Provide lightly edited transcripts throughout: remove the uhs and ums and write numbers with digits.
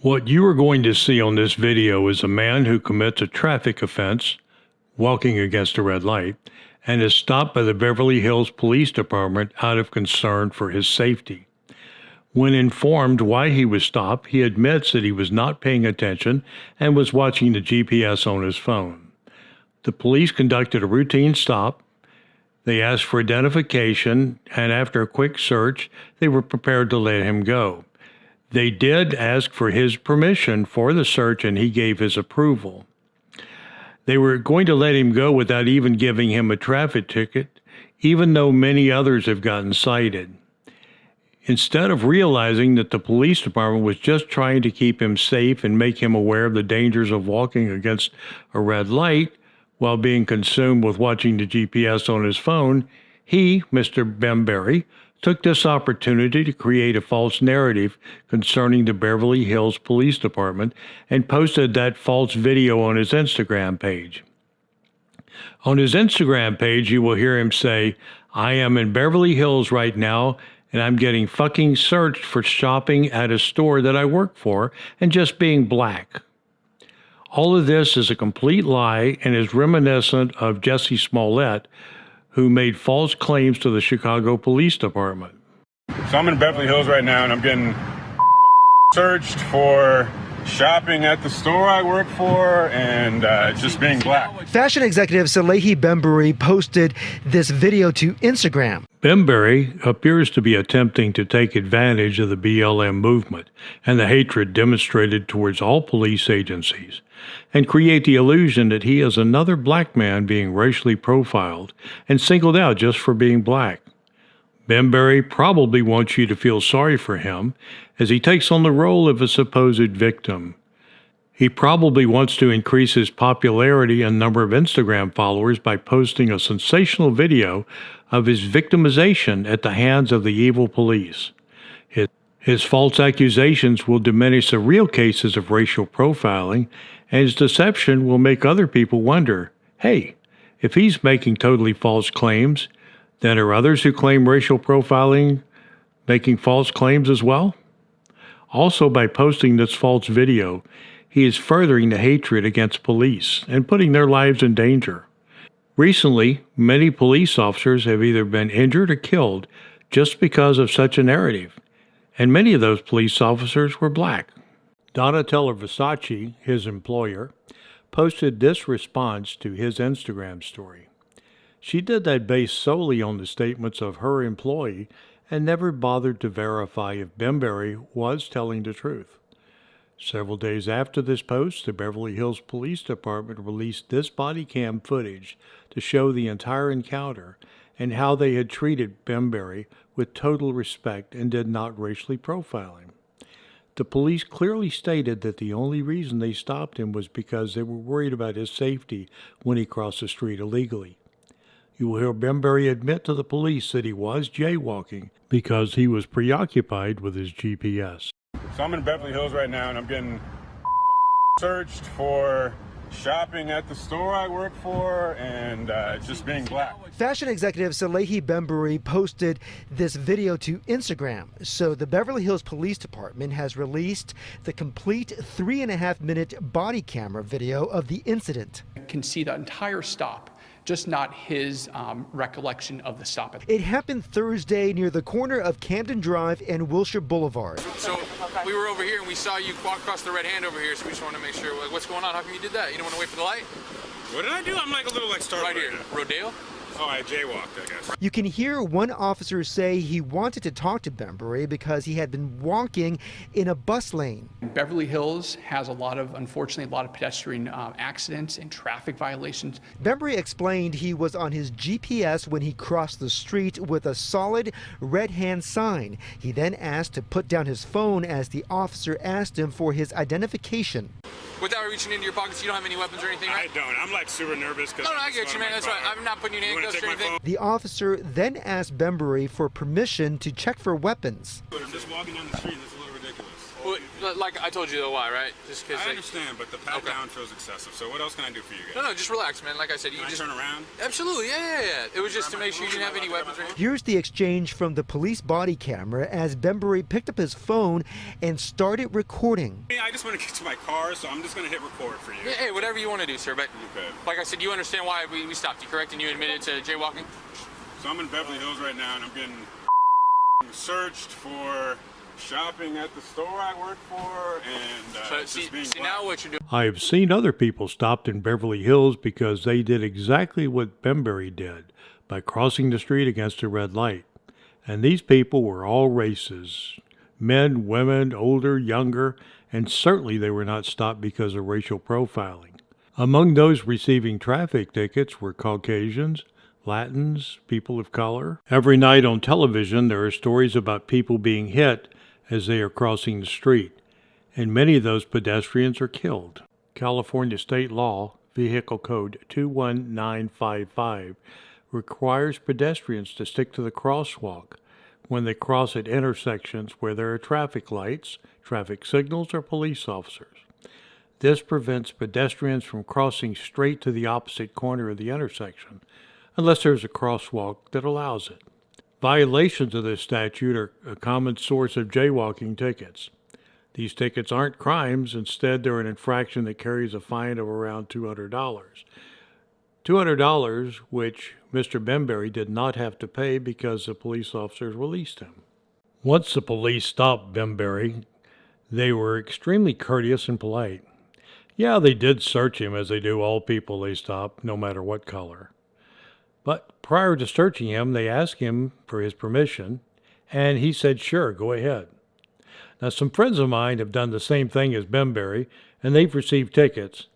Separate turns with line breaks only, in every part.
What you are going to see on this video is a man who commits a traffic offense, walking against a red light, and is stopped by the Beverly Hills Police Department out of concern for his safety. When informed why he was stopped, he admits that he was not paying attention and was watching the GPS on his phone. The police conducted a routine stop. They asked for identification, and after a quick search, they were prepared to let him go. They did ask for his permission for the search, and he gave his approval. They were going to let him go without even giving him a traffic ticket, even though many others have gotten cited. Instead of realizing that the police department was just trying to keep him safe and make him aware of the dangers of walking against a red light while being consumed with watching the GPS on his phone, he, Mr. Bembury, took this opportunity to create a false narrative concerning the Beverly Hills Police Department and posted that false video on his Instagram page. On his Instagram page, you will hear him say, "I am in Beverly Hills right now, and I'm getting fucking searched for shopping at a store that I work for and just being black." All of this is a complete lie and is reminiscent of Jussie Smollett, who made false claims to the Chicago Police Department.
So I'm in Beverly Hills right now, and I'm getting searched for shopping at the store I work for and just being black.
Fashion executive Salehi Bembury posted this video to Instagram.
Bembury appears to be attempting to take advantage of the BLM movement and the hatred demonstrated towards all police agencies and create the illusion that he is another black man being racially profiled and singled out just for being black. Bembury probably wants you to feel sorry for him as he takes on the role of a supposed victim. He probably wants to increase his popularity and number of Instagram followers by posting a sensational video of his victimization at the hands of the evil police. His false accusations will diminish the real cases of racial profiling, and his deception will make other people wonder, hey, if he's making totally false claims, then are others who claim racial profiling making false claims as well? Also, by posting this false video, he is furthering the hatred against police and putting their lives in danger. Recently, many police officers have either been injured or killed just because of such a narrative, and many of those police officers were black. Donatella Versace, his employer, posted this response to his Instagram story. She did that based solely on the statements of her employee and never bothered to verify if Bembury was telling the truth. Several days after this post, the Beverly Hills Police Department released this body cam footage to show the entire encounter and how they had treated Bembury with total respect and did not racially profile him. The police clearly stated that the only reason they stopped him was because they were worried about his safety when he crossed the street illegally. You will hear Bembury admit to the police that he was jaywalking because he was preoccupied with his GPS.
So I'm in Beverly Hills right now, and I'm getting searched for shopping at the store I work for and just being black.
Fashion executive Salehi Bembury posted this video to Instagram. So the Beverly Hills Police Department has released the complete 3.5-minute body camera video of the incident.
You can see the entire stop, just not his recollection of the stop.
It happened Thursday near the corner of Camden Drive and Wilshire Boulevard.
So we were over here and we saw you walk across the red hand over here, so we just wanted to make sure, like, what's going on? How come you did that? You don't want to wait for the light?
What did I do? I'm like a little like startled
Right here, Rodeo?
Oh, I jaywalked, I guess.
You can hear one officer say he wanted to talk to Bembury because he had been walking in a bus lane.
Beverly Hills has unfortunately, a lot of pedestrian accidents and traffic violations.
Bembury explained he was on his GPS when he crossed the street with a solid red hand sign. He then asked to put down his phone as the officer asked him for his identification.
Without reaching into your pockets, you don't have any weapons or anything, right?
I don't. I'm like super nervous because.
No, I get you, man. That's right. I'm not putting you in handcuffs or anything.
The officer then asked Bembury for permission to check for weapons.
I'm just walking down the street and it's a little ridiculous.
Well, like I told you though, why, right? Just because.
I understand, but the pat down feels excessive. So what else can I do for you guys?
No, just relax, man. Like I said, you
Can I
just
turn around?
Absolutely, yeah. It was just to make sure you didn't have any weapons or anything.
Here's the exchange from the police body camera as Bembury picked up his phone and started recording.
I just want to get to my car, so I'm just going to hit record for you.
Yeah, hey, whatever you want to do, sir. But
Okay.
like I said, you understand why we stopped you, correct? And you admitted to jaywalking?
So I'm in Beverly Hills right now, and I'm getting searched for shopping at the store I work for, and
So
just being
see
black.
now what you're doing.
I have seen other people stopped in Beverly Hills because they did exactly what Bembury did by crossing the street against a red light. And these people were all races, men, women, older, younger, and certainly they were not stopped because of racial profiling. Among those receiving traffic tickets were Caucasians, Latins, people of color. Every night on television there are stories about people being hit as they are crossing the street, and many of those pedestrians are killed. California state law, Vehicle Code 21955, requires pedestrians to stick to the crosswalk when they cross at intersections where there are traffic lights, traffic signals, or police officers. This prevents pedestrians from crossing straight to the opposite corner of the intersection, unless there's a crosswalk that allows it. Violations of this statute are a common source of jaywalking tickets. These tickets aren't crimes, instead they're an infraction that carries a fine of around $200. $200 which Mr. Bembury did not have to pay because the police officers released him. Once the police stopped Bembury, they were extremely courteous and polite. Yeah, they did search him as they do all people they stop, no matter what color. But prior to searching him, they asked him for his permission, and he said, sure, go ahead. Now, some friends of mine have done the same thing as Bembury, and they've received tickets.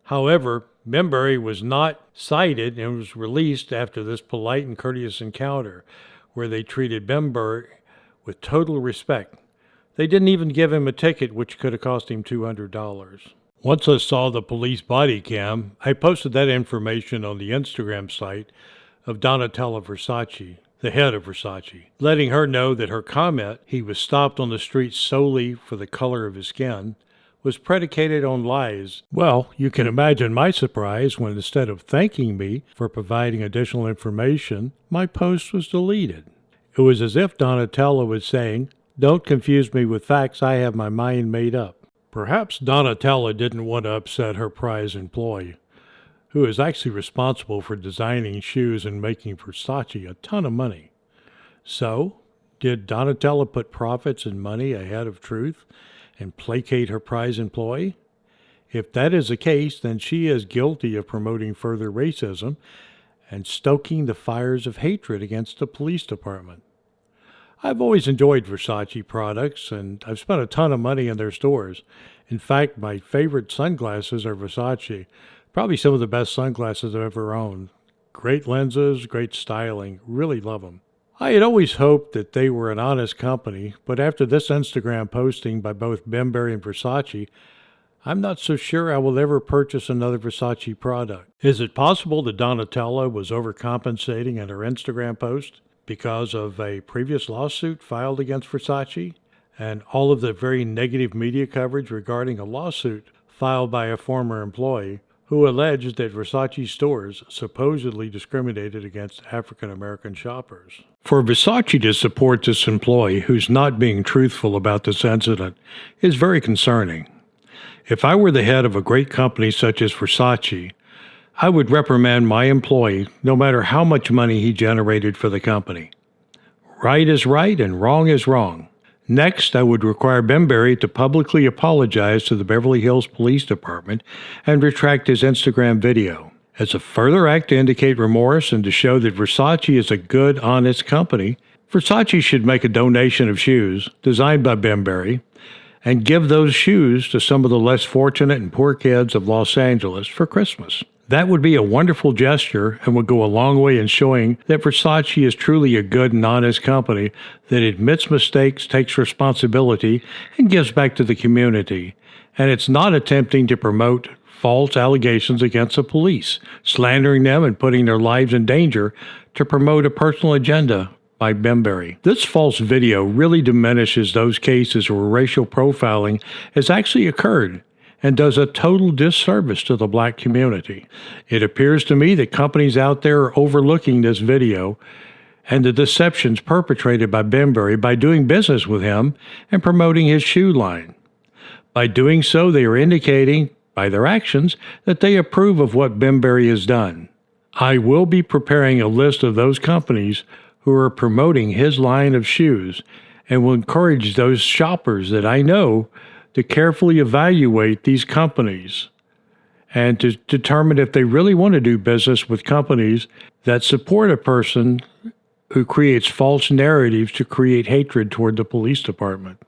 However, Bembury was not cited and was released after this polite and courteous encounter, where they treated Bembury with total respect. They didn't even give him a ticket, which could have cost him $200. Once I saw the police body cam, I posted that information on the Instagram site of Donatella Versace, the head of Versace, letting her know that her comment, he was stopped on the street solely for the color of his skin, was predicated on lies. Well, you can imagine my surprise when instead of thanking me for providing additional information, my post was deleted. It was as if Donatella was saying, don't confuse me with facts, I have my mind made up. Perhaps Donatella didn't want to upset her prize employee, who is actually responsible for designing shoes and making Versace a ton of money. So, did Donatella put profits and money ahead of truth and placate her prize employee? If that is the case, then she is guilty of promoting further racism and stoking the fires of hatred against the police department. I've always enjoyed Versace products, and I've spent a ton of money in their stores. In fact, my favorite sunglasses are Versace. Probably some of the best sunglasses I've ever owned. Great lenses, great styling. Really love them. I had always hoped that they were an honest company, but after this Instagram posting by both Bembury and Versace, I'm not so sure I will ever purchase another Versace product. Is it possible that Donatella was overcompensating in her Instagram post because of a previous lawsuit filed against Versace and all of the very negative media coverage regarding a lawsuit filed by a former employee who alleged that Versace stores supposedly discriminated against African American shoppers? For Versace to support this employee who's not being truthful about this incident is very concerning. If I were the head of a great company such as Versace, I would reprimand my employee no matter how much money he generated for the company. Right is right and wrong is wrong. Next, I would require Bembury to publicly apologize to the Beverly Hills Police Department and retract his Instagram video. As a further act to indicate remorse and to show that Versace is a good, honest company, Versace should make a donation of shoes designed by Bembury and give those shoes to some of the less fortunate and poor kids of Los Angeles for Christmas. That would be a wonderful gesture and would go a long way in showing that Versace is truly a good and honest company that admits mistakes, takes responsibility, and gives back to the community. And it's not attempting to promote false allegations against the police, slandering them and putting their lives in danger to promote a personal agenda by Bembury. This false video really diminishes those cases where racial profiling has actually occurred and does a total disservice to the black community. It appears to me that companies out there are overlooking this video and the deceptions perpetrated by Bembury by doing business with him and promoting his shoe line. By doing so, they are indicating, by their actions, that they approve of what Bembury has done. I will be preparing a list of those companies who are promoting his line of shoes and will encourage those shoppers that I know to carefully evaluate these companies and to determine if they really want to do business with companies that support a person who creates false narratives to create hatred toward the police department.